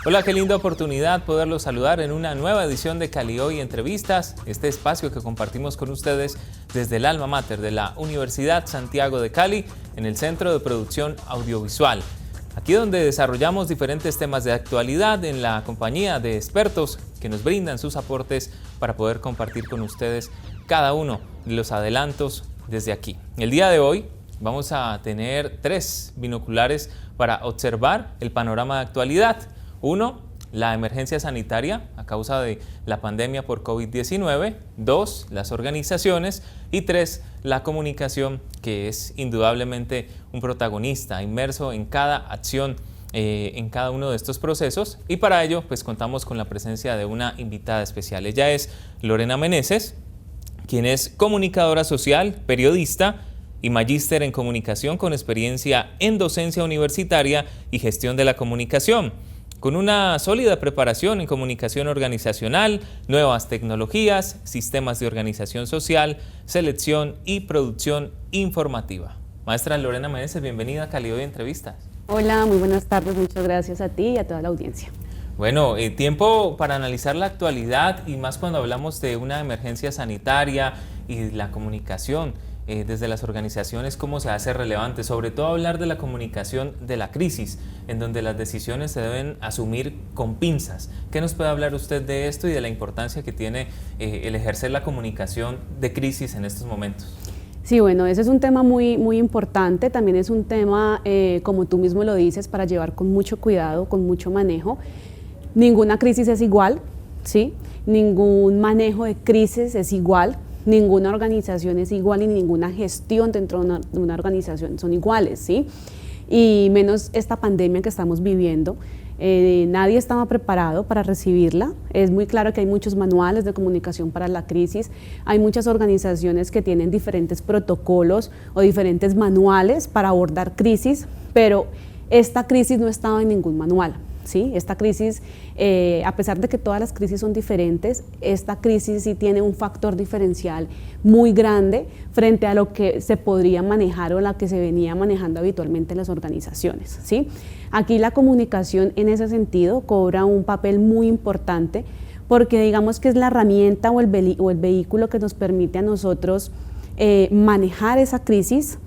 Hola, qué linda oportunidad poderlos saludar en una nueva edición de Cali Hoy Entrevistas, este espacio que compartimos con ustedes desde el alma mater de la Universidad Santiago de Cali, en el Centro de Producción Audiovisual. Aquí donde desarrollamos diferentes temas de actualidad en la compañía de expertos que nos brindan sus aportes para poder compartir con ustedes cada uno de los adelantos desde aquí. El día de hoy vamos a tener 3 binoculares para observar el panorama de actualidad. 1, la emergencia sanitaria a causa de la pandemia por COVID-19. 2, las organizaciones. Y 3, la comunicación, que es indudablemente un protagonista inmerso en cada acción, en cada uno de estos procesos. Y para ello, pues contamos con la presencia de una invitada especial. Ella es Lorena Meneses, quien es comunicadora social, periodista y magíster en comunicación con experiencia en docencia universitaria y gestión de la comunicación, con una sólida preparación en comunicación organizacional, nuevas tecnologías, sistemas de organización social, selección y producción informativa. Maestra Lorena Meneses, bienvenida a Cali Hoy Entrevistas. Hola, muy buenas tardes, muchas gracias a ti y a toda la audiencia. Bueno, tiempo para analizar la actualidad y más cuando hablamos de una emergencia sanitaria y la comunicación desde las organizaciones, cómo se hace relevante, sobre todo hablar de la comunicación de la crisis, en donde las decisiones se deben asumir con pinzas. ¿Qué nos puede hablar usted de esto y de la importancia que tiene el ejercer la comunicación de crisis en estos momentos? Sí, bueno, ese es un tema muy importante, también es un tema, como tú mismo lo dices, para llevar con mucho cuidado, con mucho manejo. Ninguna crisis es igual, ¿sí? Ningún manejo de crisis es igual. Ninguna organización es igual y ninguna gestión dentro de una organización son iguales, ¿sí? Y menos esta pandemia que estamos viviendo. Nadie estaba preparado para recibirla. Es muy claro que hay muchos manuales de comunicación para la crisis. Hay muchas organizaciones que tienen diferentes protocolos o diferentes manuales para abordar crisis, pero esta crisis no estaba en ningún manual. ¿Sí? Esta crisis, a pesar de que todas las crisis son diferentes, esta crisis sí tiene un factor diferencial muy grande frente a lo que se podría manejar o la que se venía manejando habitualmente en las organizaciones, ¿sí? Aquí la comunicación en ese sentido cobra un papel muy importante porque digamos que es la herramienta o el vehículo que nos permite a nosotros manejar esa crisis,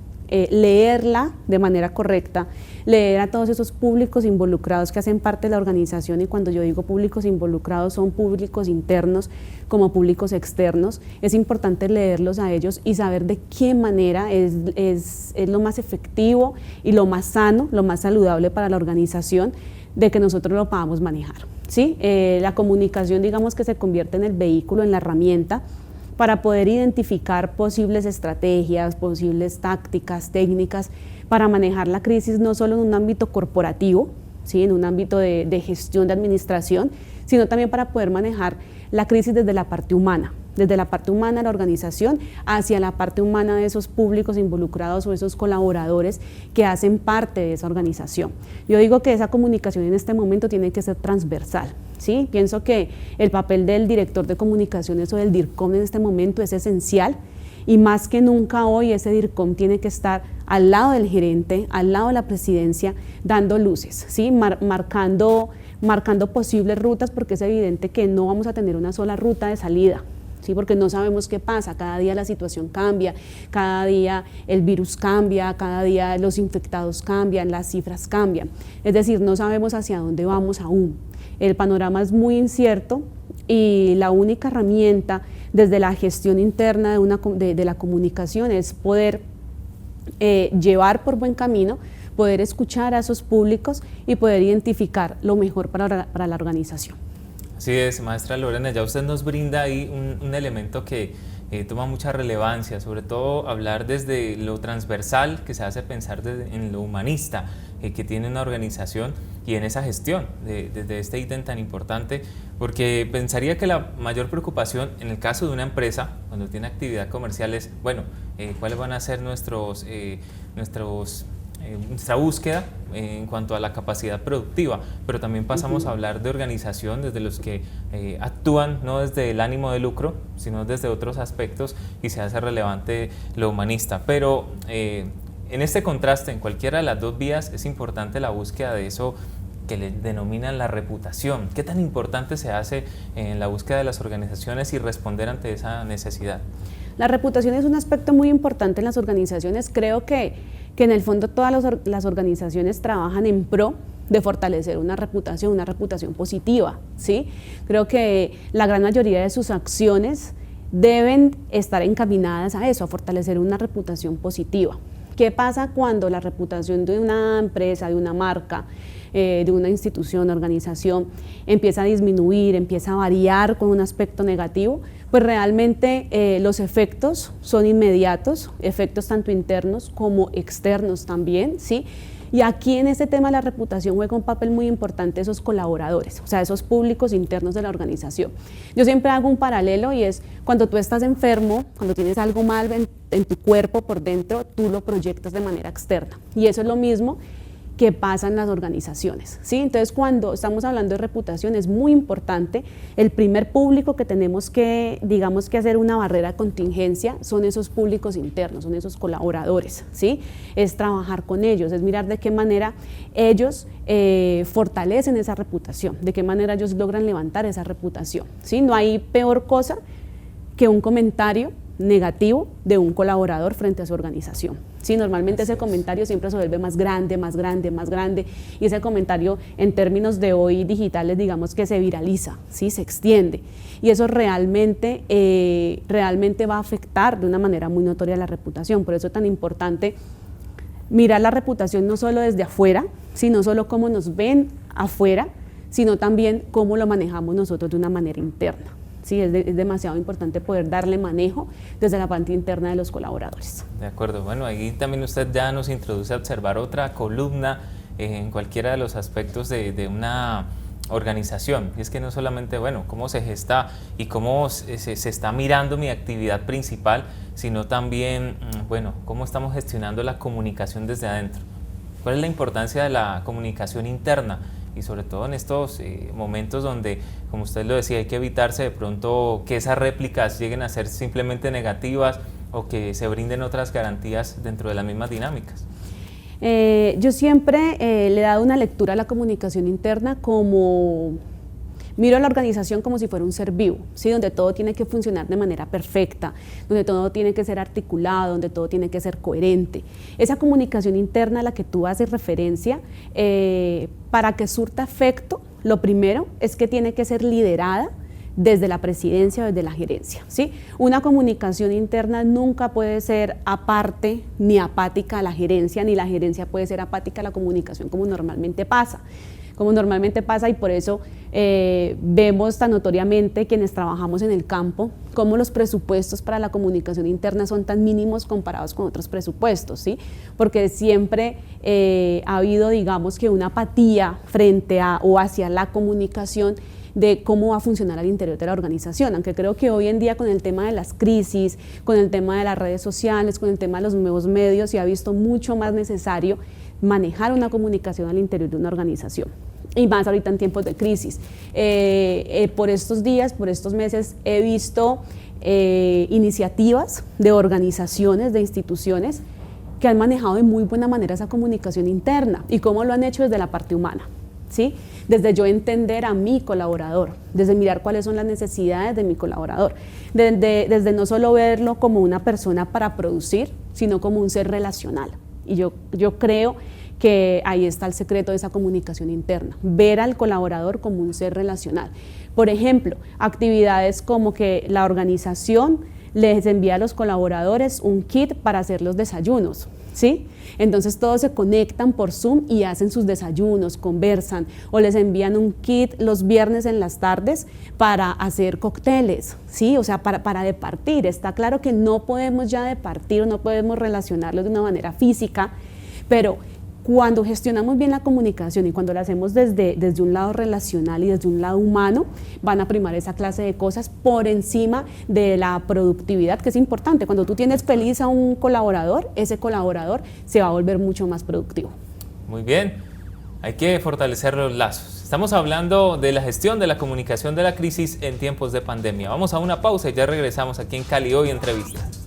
leerla de manera correcta, leer a todos esos públicos involucrados que hacen parte de la organización, y cuando yo digo públicos involucrados son públicos internos como públicos externos. Es importante leerlos a ellos y saber de qué manera es lo más efectivo y lo más sano, lo más saludable para la organización de que nosotros lo podamos manejar, ¿sí? La comunicación, digamos que se convierte en el vehículo, en la herramienta para poder identificar posibles estrategias, posibles tácticas, técnicas para manejar la crisis no solo en un ámbito corporativo, ¿sí? En un ámbito de gestión de administración, sino también para poder manejar la crisis desde la parte humana de la organización hacia la parte humana de esos públicos involucrados o esos colaboradores que hacen parte de esa organización. Yo digo que esa comunicación en este momento tiene que ser transversal, ¿sí? Pienso que el papel del director de comunicaciones o del DIRCOM en este momento es esencial, y más que nunca hoy ese DIRCOM tiene que estar al lado del gerente, al lado de la presidencia, dando luces, ¿sí? marcando posibles rutas, porque es evidente que no vamos a tener una sola ruta de salida, ¿sí? Porque no sabemos qué pasa, cada día la situación cambia, cada día el virus cambia, cada día los infectados cambian, las cifras cambian, es decir, no sabemos hacia dónde vamos aún. El panorama es muy incierto y la única herramienta desde la gestión interna de la comunicación es poder llevar por buen camino, poder escuchar a esos públicos y poder identificar lo mejor para la organización. Así es, maestra Lorena, ya usted nos brinda ahí un elemento que toma mucha relevancia, sobre todo hablar desde lo transversal, que se hace pensar en lo humanista que tiene una organización y en esa gestión desde este ítem tan importante, porque pensaría que la mayor preocupación en el caso de una empresa cuando tiene actividad comercial es, bueno, cuáles van a ser nuestra búsqueda en cuanto a la capacidad productiva, pero también pasamos a hablar de organización desde los que actúan no desde el ánimo de lucro, sino desde otros aspectos, y se hace relevante lo humanista. Pero en este contraste, en cualquiera de las dos vías, es importante la búsqueda de eso que le denominan la reputación. ¿Qué tan importante se hace en la búsqueda de las organizaciones y responder ante esa necesidad? La reputación es un aspecto muy importante en las organizaciones. Creo que en el fondo todas las organizaciones trabajan en pro de fortalecer una reputación positiva, ¿sí? Creo que la gran mayoría de sus acciones deben estar encaminadas a eso, a fortalecer una reputación positiva. ¿Qué pasa cuando la reputación de una empresa, de una marca, de una institución, organización, empieza a disminuir, empieza a variar con un aspecto negativo? Pues realmente los efectos son inmediatos, efectos tanto internos como externos también, ¿sí? Y aquí en este tema de la reputación juega un papel muy importante esos colaboradores, o sea, esos públicos internos de la organización. Yo siempre hago un paralelo y es cuando tú estás enfermo, cuando tienes algo mal en tu cuerpo por dentro, tú lo proyectas de manera externa. Y eso es lo mismo que pasa en las organizaciones, ¿sí? Entonces, cuando estamos hablando de reputación, es muy importante. El primer público que tenemos que, digamos, que hacer una barrera de contingencia son esos públicos internos, son esos colaboradores, ¿sí? Es trabajar con ellos, es mirar de qué manera ellos fortalecen esa reputación, de qué manera ellos logran levantar esa reputación, ¿sí? No hay peor cosa que un comentario negativo de un colaborador frente a su organización. Sí, normalmente ese comentario siempre se vuelve más grande, más grande, más grande, y ese comentario en términos de hoy digitales, digamos que se viraliza, ¿sí? Se extiende, y eso realmente va a afectar de una manera muy notoria la reputación. Por eso es tan importante mirar la reputación no solo desde afuera, sino solo cómo nos ven afuera, sino también cómo lo manejamos nosotros de una manera interna. Sí, es demasiado importante poder darle manejo desde la parte interna de los colaboradores. De acuerdo, bueno, ahí también usted ya nos introduce a observar otra columna en cualquiera de los aspectos de una organización. Y es que no solamente, bueno, cómo se gesta y cómo se está mirando mi actividad principal, sino también, bueno, cómo estamos gestionando la comunicación desde adentro. ¿Cuál es la importancia de la comunicación interna? Y sobre todo en estos momentos donde, como usted lo decía, hay que evitarse de pronto que esas réplicas lleguen a ser simplemente negativas o que se brinden otras garantías dentro de las mismas dinámicas. Yo siempre le he dado una lectura a la comunicación interna como... Miro a la organización como si fuera un ser vivo, ¿sí? Donde todo tiene que funcionar de manera perfecta, donde todo tiene que ser articulado, donde todo tiene que ser coherente. Esa comunicación interna a la que tú haces referencia, para que surta efecto, lo primero es que tiene que ser liderada desde la presidencia o desde la gerencia, ¿sí? Una comunicación interna nunca puede ser aparte ni apática a la gerencia, ni la gerencia puede ser apática a la comunicación como normalmente pasa. Y por eso vemos tan notoriamente quienes trabajamos en el campo cómo los presupuestos para la comunicación interna son tan mínimos comparados con otros presupuestos, ¿sí? Porque siempre ha habido, digamos, que una apatía frente a o hacia la comunicación de cómo va a funcionar al interior de la organización, aunque creo que hoy en día con el tema de las crisis, con el tema de las redes sociales, con el tema de los nuevos medios, se ha visto mucho más necesario manejar una comunicación al interior de una organización, y más ahorita en tiempos de crisis. Por estos días, por estos meses, he visto iniciativas de organizaciones, de instituciones, que han manejado de muy buena manera esa comunicación interna, y cómo lo han hecho desde la parte humana, ¿sí? Desde yo entender a mi colaborador, desde mirar cuáles son las necesidades de mi colaborador, desde no solo verlo como una persona para producir, sino como un ser relacional. Y yo creo que ahí está el secreto de esa comunicación interna, ver al colaborador como un ser relacional. Por ejemplo, actividades como que la organización les envía a los colaboradores un kit para hacer los desayunos, ¿sí? Entonces todos se conectan por Zoom y hacen sus desayunos, conversan, o les envían un kit los viernes en las tardes para hacer cócteles, ¿sí? O sea, para departir. Está claro que no podemos ya departir, no podemos relacionarlos de una manera física, pero cuando gestionamos bien la comunicación y cuando la hacemos desde un lado relacional y desde un lado humano, van a primar esa clase de cosas por encima de la productividad, que es importante. Cuando tú tienes feliz a un colaborador, ese colaborador se va a volver mucho más productivo. Muy bien, hay que fortalecer los lazos. Estamos hablando de la gestión de la comunicación de la crisis en tiempos de pandemia. Vamos a una pausa y ya regresamos aquí en Cali Hoy Entrevistas.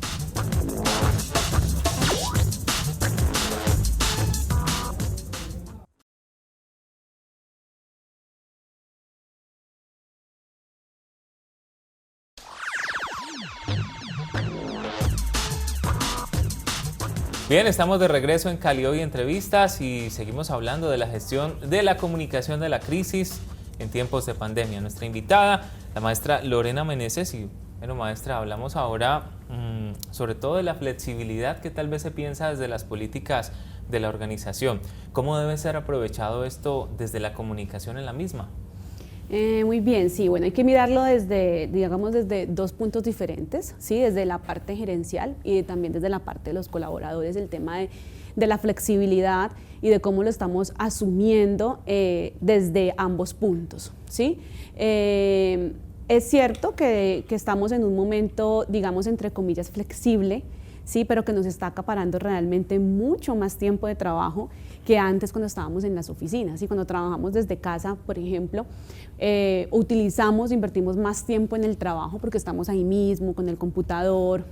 Bien, estamos de regreso en Cali Hoy Entrevistas y seguimos hablando de la gestión de la comunicación de la crisis en tiempos de pandemia. Nuestra invitada, la maestra Lorena Meneses. Y bueno, maestra, hablamos ahora sobre todo de la flexibilidad que tal vez se piensa desde las políticas de la organización. ¿Cómo debe ser aprovechado esto desde la comunicación en la misma? Muy bien, sí, bueno, hay que mirarlo desde, digamos, desde dos puntos diferentes, ¿sí? Desde la parte gerencial y también desde la parte de los colaboradores, el tema de la flexibilidad y de cómo lo estamos asumiendo desde ambos puntos, ¿sí? Es cierto que estamos en un momento, digamos, entre comillas, flexible, sí, pero que nos está acaparando realmente mucho más tiempo de trabajo que antes cuando estábamos en las oficinas. ¿Sí? Cuando trabajamos desde casa, por ejemplo, invertimos más tiempo en el trabajo porque estamos ahí mismo con el computador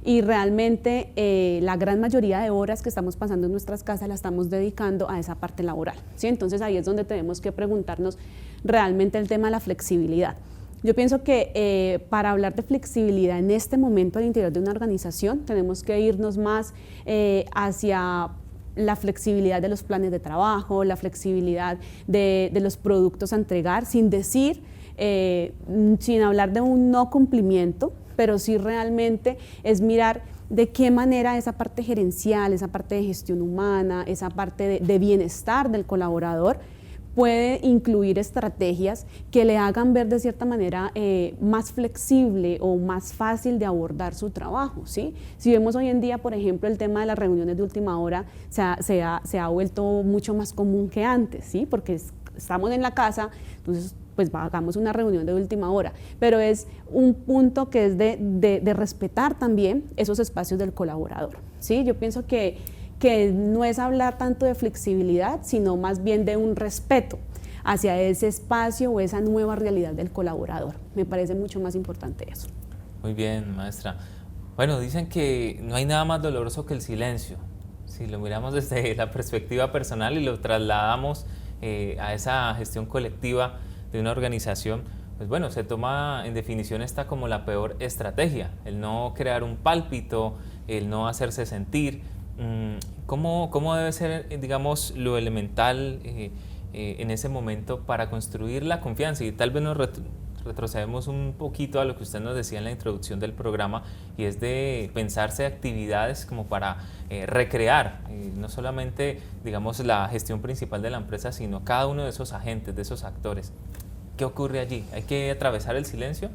y realmente la gran mayoría de horas que estamos pasando en nuestras casas la estamos dedicando a esa parte laboral, ¿sí? Entonces ahí es donde tenemos que preguntarnos realmente el tema de la flexibilidad. Yo pienso que para hablar de flexibilidad en este momento al interior de una organización tenemos que irnos más hacia la flexibilidad de los planes de trabajo, la flexibilidad de los productos a entregar, sin hablar de un no cumplimiento, pero sí realmente es mirar de qué manera esa parte gerencial, esa parte de gestión humana, esa parte de bienestar del colaborador puede incluir estrategias que le hagan ver de cierta manera más flexible o más fácil de abordar su trabajo, ¿sí? Si vemos hoy en día, por ejemplo, el tema de las reuniones de última hora se ha vuelto mucho más común que antes, ¿sí? Porque estamos en la casa, entonces pues hagamos una reunión de última hora, pero es un punto que es de respetar también esos espacios del colaborador, ¿sí? Yo pienso que no es hablar tanto de flexibilidad, sino más bien de un respeto hacia ese espacio o esa nueva realidad del colaborador. Me parece mucho más importante eso. Muy bien, maestra. Bueno, dicen que no hay nada más doloroso que el silencio. Si lo miramos desde la perspectiva personal y lo trasladamos a esa gestión colectiva de una organización, pues bueno, se toma en definición esta como la peor estrategia, el no crear un pálpito, el no hacerse sentir. ¿Cómo debe ser, digamos, lo elemental en ese momento para construir la confianza? Y tal vez nos retrocedemos un poquito a lo que usted nos decía en la introducción del programa, y es de pensarse actividades como para recrear, no solamente, digamos, la gestión principal de la empresa, sino cada uno de esos agentes, de esos actores. ¿Qué ocurre allí? ¿Hay que atravesar el silencio?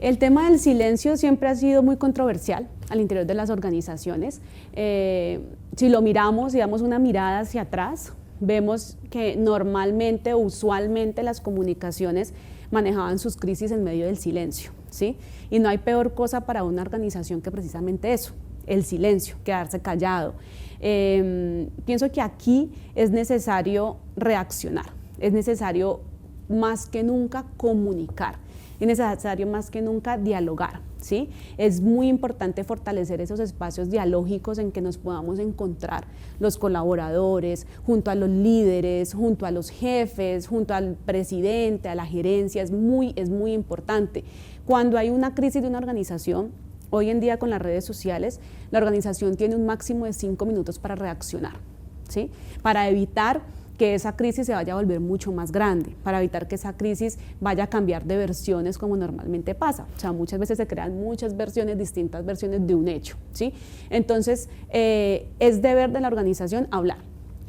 El tema del silencio siempre ha sido muy controversial al interior de las organizaciones. Si lo miramos y damos una mirada hacia atrás, vemos que normalmente o usualmente las comunicaciones manejaban sus crisis en medio del silencio, ¿sí? Y no hay peor cosa para una organización que precisamente eso, el silencio, quedarse callado. Pienso que aquí es necesario reaccionar, es necesario más que nunca comunicar. Es necesario más que nunca dialogar, ¿sí? Es muy importante fortalecer esos espacios dialógicos en que nos podamos encontrar los colaboradores, junto a los líderes, junto a los jefes, junto al presidente, a la gerencia, es muy importante. Cuando hay una crisis de una organización, hoy en día con las redes sociales, la organización tiene un máximo de 5 minutos para reaccionar, ¿sí? Para evitar que esa crisis se vaya a volver mucho más grande, para evitar que esa crisis vaya a cambiar de versiones como normalmente pasa. O sea, muchas veces se crean muchas versiones, distintas versiones de un hecho, ¿sí? Entonces, es deber de la organización hablar,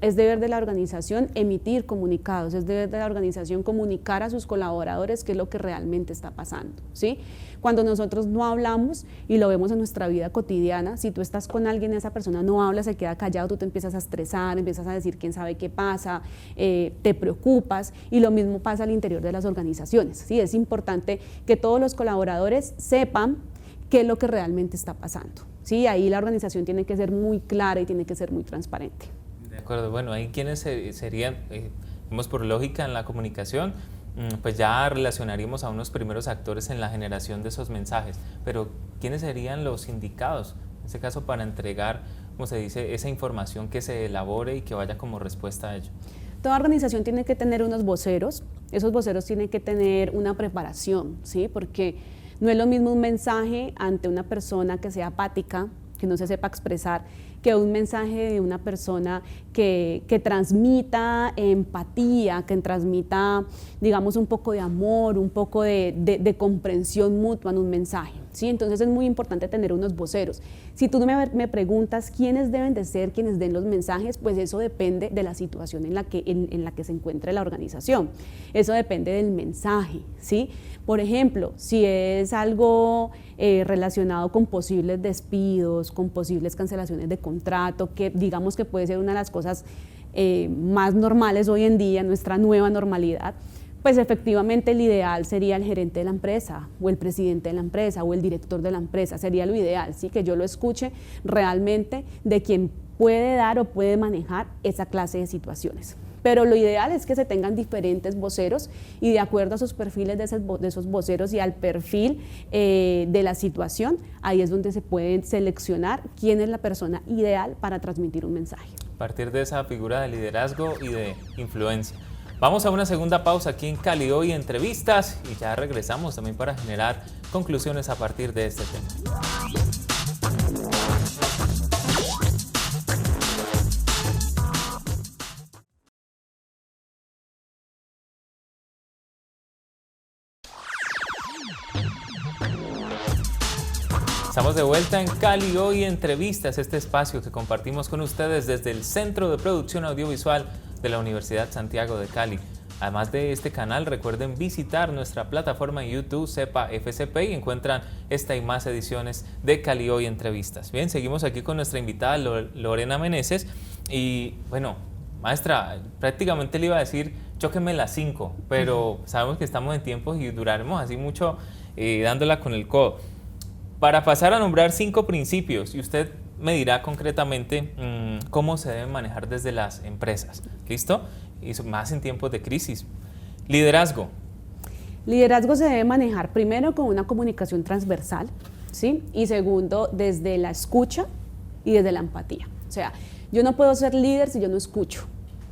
es deber de la organización emitir comunicados, es deber de la organización comunicar a sus colaboradores qué es lo que realmente está pasando, ¿sí? Cuando nosotros no hablamos, y lo vemos en nuestra vida cotidiana, si tú estás con alguien y esa persona no habla, se queda callado, tú te empiezas a estresar, empiezas a decir quién sabe qué pasa, te preocupas, y lo mismo pasa al interior de las organizaciones, ¿sí? Es importante que todos los colaboradores sepan qué es lo que realmente está pasando, ¿sí? Ahí la organización tiene que ser muy clara y tiene que ser muy transparente. De acuerdo, bueno, ahí quienes serían, vamos por lógica en la comunicación, pues ya relacionaríamos a unos primeros actores en la generación de esos mensajes, pero ¿quiénes serían los indicados, en este caso, para entregar, como se dice, esa información que se elabore y que vaya como respuesta a ello? Toda organización tiene que tener unos voceros, esos voceros tienen que tener una preparación, ¿sí? Porque no es lo mismo un mensaje ante una persona que sea apática, que no se sepa expresar, que un mensaje de una persona que transmita empatía, que transmita, digamos, un poco de amor, un poco de comprensión mutua en un mensaje, ¿sí? Entonces es muy importante tener unos voceros. Si tú me preguntas quiénes deben de ser quienes den los mensajes, pues eso depende de la situación en la que se encuentre la organización. Eso depende del mensaje, ¿sí? Por ejemplo, si es algo relacionado con posibles despidos, con posibles cancelaciones de contrato, que digamos que puede ser una de las cosas más normales hoy en día, nuestra nueva normalidad, pues efectivamente el ideal sería el gerente de la empresa o el presidente de la empresa o el director de la empresa, sería lo ideal, ¿sí? Que yo lo escuche realmente de quien puede dar o puede manejar esa clase de situaciones. Pero lo ideal es que se tengan diferentes voceros y de acuerdo a sus perfiles de esos voceros y al perfil de la situación, ahí es donde se puede seleccionar quién es la persona ideal para transmitir un mensaje. A partir de esa figura de liderazgo y de influencia. Vamos a una segunda pausa aquí en Cali Hoy Entrevistas y ya regresamos también para generar conclusiones a partir de este tema. Estamos de vuelta en Cali Hoy Entrevistas, este espacio que compartimos con ustedes desde el Centro de Producción Audiovisual de la Universidad Santiago de Cali. Además de este canal, recuerden visitar nuestra plataforma en YouTube, CEPA FCP, y encuentran esta y más ediciones de Cali Hoy Entrevistas. Bien, seguimos aquí con nuestra invitada Lorena Meneses y bueno, maestra, prácticamente le iba a decir chóqueme las 5, pero sabemos que estamos en tiempos y duraremos así mucho dándola con el codo. Para pasar a nombrar 5 principios, y usted me dirá concretamente cómo se deben manejar desde las empresas, ¿listo? Y más en tiempos de crisis. Liderazgo. Liderazgo se debe manejar primero con una comunicación transversal, ¿sí? Y segundo, desde la escucha y desde la empatía. O sea, yo no puedo ser líder si yo no escucho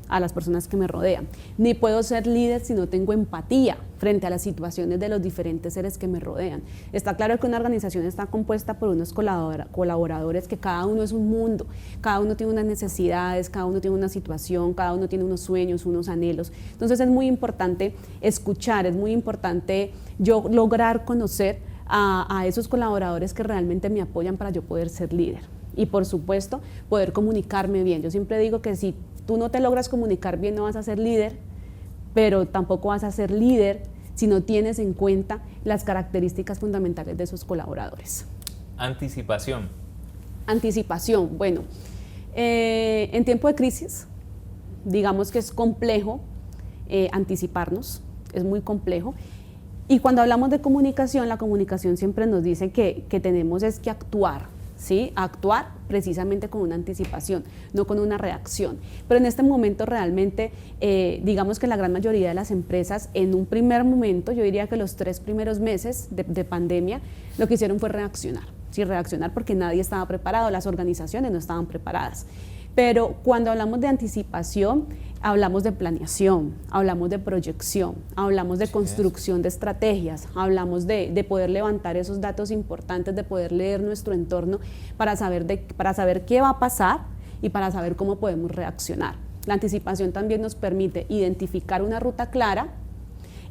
a las personas que me rodean, ni puedo ser líder si no tengo empatía frente a las situaciones de los diferentes seres que me rodean. Está claro que una organización está compuesta por unos colaboradores que cada uno es un mundo, cada uno tiene unas necesidades, cada uno tiene una situación, cada uno tiene unos sueños, unos anhelos. Entonces es muy importante escuchar, es muy importante yo lograr conocer a esos colaboradores que realmente me apoyan para yo poder ser líder. Y por supuesto, poder comunicarme bien. Yo siempre digo que si tú no te logras comunicar bien, no vas a ser líder, pero tampoco vas a ser líder si no tienes en cuenta las características fundamentales de esos colaboradores. Anticipación. Anticipación, bueno, en tiempo de crisis, digamos que es complejo anticiparnos, es muy complejo. Y cuando hablamos de comunicación, la comunicación siempre nos dice que tenemos es que actuar, ¿sí? Actuar precisamente con una anticipación, no con una reacción. Pero en este momento realmente, digamos que la gran mayoría de las empresas, en un primer momento, yo diría que los 3 primeros meses de pandemia, lo que hicieron fue reaccionar, ¿sí? Reaccionar porque nadie estaba preparado, las organizaciones no estaban preparadas. Pero cuando hablamos de anticipación, hablamos de planeación, hablamos de proyección, hablamos de construcción de estrategias, hablamos de poder levantar esos datos importantes, de poder leer nuestro entorno para saber qué va a pasar y para saber cómo podemos reaccionar. La anticipación también nos permite identificar una ruta clara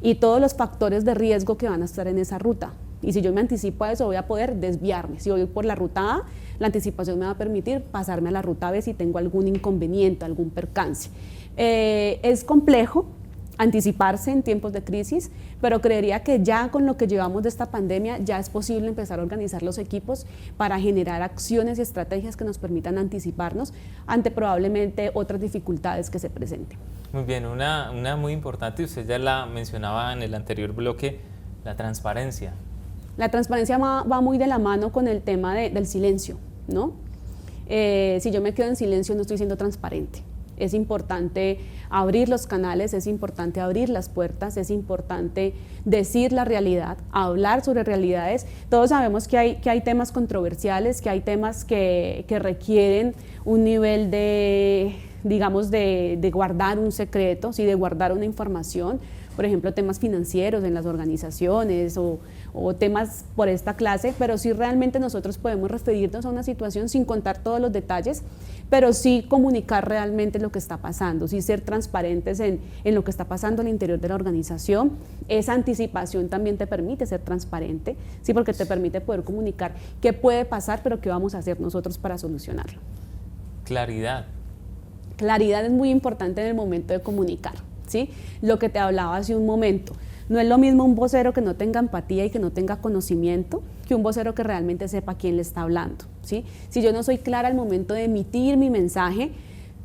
y todos los factores de riesgo que van a estar en esa ruta. Y si yo me anticipo a eso, voy a poder desviarme. Si voy por la ruta A, la anticipación me va a permitir pasarme a la ruta B si tengo algún inconveniente, algún percance. Es complejo anticiparse en tiempos de crisis, pero creería que ya con lo que llevamos de esta pandemia ya es posible empezar a organizar los equipos para generar acciones y estrategias que nos permitan anticiparnos ante probablemente otras dificultades que se presenten. Muy bien, una muy importante, usted ya la mencionaba en el anterior bloque, la transparencia. La transparencia va muy de la mano con el tema del silencio, ¿no? Si yo me quedo en silencio no estoy siendo transparente. Es importante abrir los canales, es importante abrir las puertas, es importante decir la realidad, hablar sobre realidades. Todos sabemos que hay temas controversiales, que hay temas que requieren un nivel de, digamos, de guardar un secreto, ¿sí? De guardar una información, por ejemplo, temas financieros en las organizaciones o temas por esta clase, pero sí realmente nosotros podemos referirnos a una situación sin contar todos los detalles, pero sí comunicar realmente lo que está pasando, sí ser transparentes en lo que está pasando al interior de la organización. Esa anticipación también te permite ser transparente, sí, porque te permite poder comunicar qué puede pasar, pero qué vamos a hacer nosotros para solucionarlo. Claridad. Claridad es muy importante en el momento de comunicar, ¿sí? Lo que te hablaba hace un momento. No es lo mismo un vocero que no tenga empatía y que no tenga conocimiento que un vocero que realmente sepa quién le está hablando, ¿sí? Si yo no soy clara al momento de emitir mi mensaje,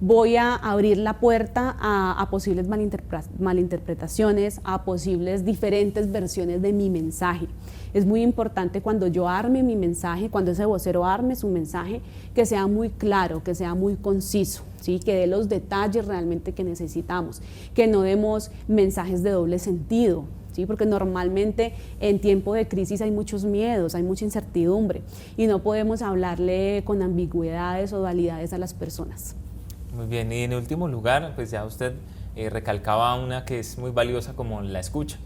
voy a abrir la puerta a posibles malinterpretaciones, a posibles diferentes versiones de mi mensaje. Es muy importante cuando yo arme mi mensaje, cuando ese vocero arme su mensaje, que sea muy claro, que sea muy conciso, ¿sí? Que dé los detalles realmente que necesitamos, que no demos mensajes de doble sentido, ¿sí? Porque normalmente en tiempo de crisis hay muchos miedos, hay mucha incertidumbre y no podemos hablarle con ambigüedades o dualidades a las personas. Muy bien, y en último lugar, pues ya usted recalcaba una que es muy valiosa como la escucha.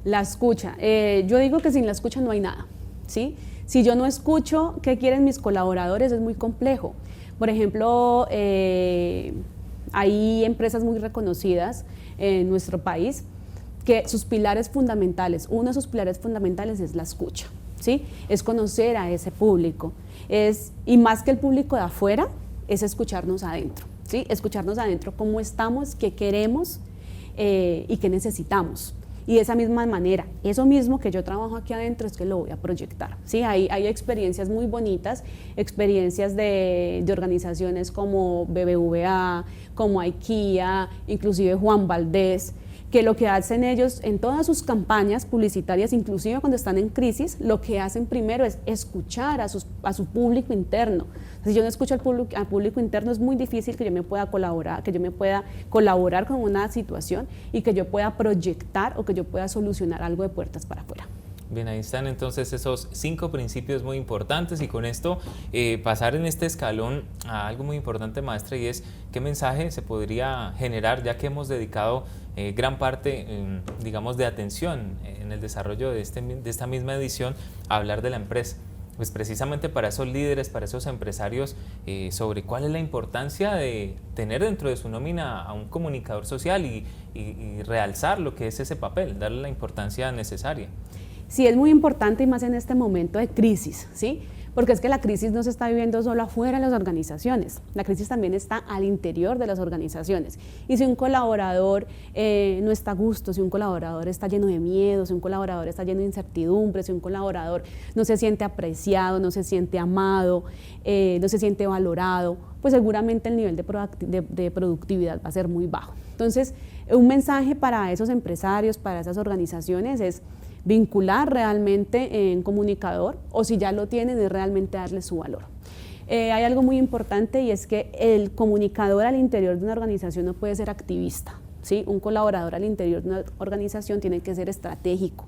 La escucha, yo digo que sin la escucha no hay nada, ¿sí? Si yo no escucho qué quieren mis colaboradores es muy complejo. Por ejemplo, hay empresas muy reconocidas en nuestro país que sus pilares fundamentales, uno de sus pilares fundamentales es la escucha, ¿sí? Es conocer a ese público, y más que el público de afuera, es escucharnos adentro, ¿sí? Escucharnos adentro cómo estamos, qué queremos y qué necesitamos. Y de esa misma manera, eso mismo que yo trabajo aquí adentro es que lo voy a proyectar, ¿sí? Hay experiencias muy bonitas, experiencias de organizaciones como BBVA, como IKEA, inclusive Juan Valdés, que lo que hacen ellos en todas sus campañas publicitarias, inclusive cuando están en crisis, lo que hacen primero es escuchar a su público interno. Si yo no escucho al público interno, es muy difícil que yo me pueda colaborar con una situación y que yo pueda proyectar o que yo pueda solucionar algo de puertas para afuera. Bien, ahí están entonces esos 5 principios muy importantes y con esto pasar en este escalón a algo muy importante, maestra, y es qué mensaje se podría generar ya que hemos dedicado gran parte, digamos, de atención en el desarrollo de esta misma edición a hablar de la empresa. Pues precisamente para esos líderes, para esos empresarios, sobre cuál es la importancia de tener dentro de su nómina a un comunicador social y realzar lo que es ese papel, darle la importancia necesaria. Sí, es muy importante y más en este momento de crisis, ¿sí? Porque es que la crisis no se está viviendo solo afuera de las organizaciones, la crisis también está al interior de las organizaciones. Y si un colaborador no está a gusto, si un colaborador está lleno de miedo, si un colaborador está lleno de incertidumbre, si un colaborador no se siente apreciado, no se siente amado, no se siente valorado, pues seguramente el nivel de productividad va a ser muy bajo. Entonces, un mensaje para esos empresarios, para esas organizaciones es vincular realmente en comunicador, o si ya lo tienen, es realmente darle su valor. Hay algo muy importante y es que el comunicador al interior de una organización no puede ser activista, ¿sí? Un colaborador al interior de una organización tiene que ser estratégico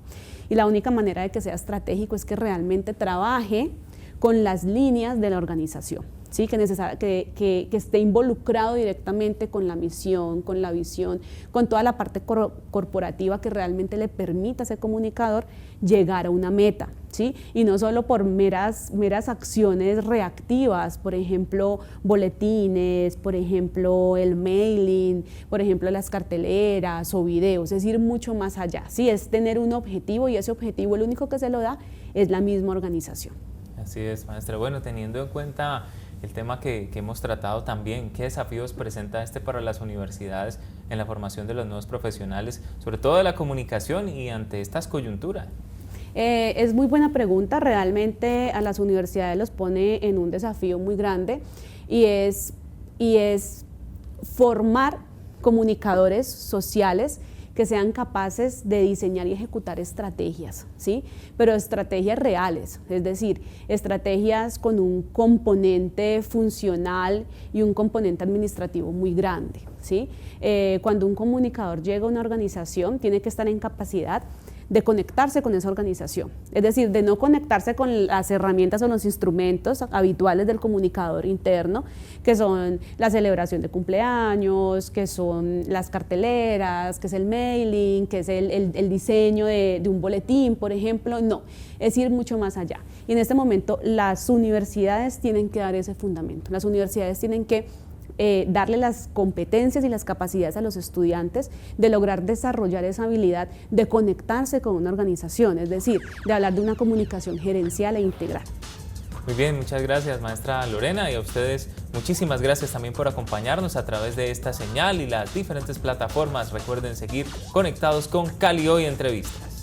y la única manera de que sea estratégico es que realmente trabaje con las líneas de la organización, ¿sí? Que esté involucrado directamente con la misión, con la visión, con toda la parte corporativa que realmente le permita a ese comunicador llegar a una meta, ¿sí? Y no solo por meras acciones reactivas, por ejemplo, boletines, por ejemplo, el mailing, por ejemplo, las carteleras o videos, es ir mucho más allá, ¿sí? Es tener un objetivo y ese objetivo el único que se lo da es la misma organización. Así es, maestra. Bueno, teniendo en cuenta el tema que hemos tratado también, ¿qué desafíos presenta para las universidades en la formación de los nuevos profesionales, sobre todo de la comunicación y ante estas coyunturas? Es muy buena pregunta, realmente a las universidades los pone en un desafío muy grande y es formar comunicadores sociales que sean capaces de diseñar y ejecutar estrategias, ¿sí? Pero estrategias reales, es decir, estrategias con un componente funcional y un componente administrativo muy grande, ¿sí? Cuando un comunicador llega a una organización, tiene que estar en capacidad de conectarse con esa organización, es decir, de no conectarse con las herramientas o los instrumentos habituales del comunicador interno, que son la celebración de cumpleaños, que son las carteleras, que es el mailing, que es el diseño de un boletín, por ejemplo. No, es ir mucho más allá. Y en este momento las universidades tienen que dar ese fundamento, las universidades tienen que darle las competencias y las capacidades a los estudiantes de lograr desarrollar esa habilidad de conectarse con una organización, es decir, de hablar de una comunicación gerencial e integral. Muy bien, muchas gracias, maestra Lorena, y a ustedes muchísimas gracias también por acompañarnos a través de esta señal y las diferentes plataformas. Recuerden seguir conectados con Cali Hoy Entrevistas.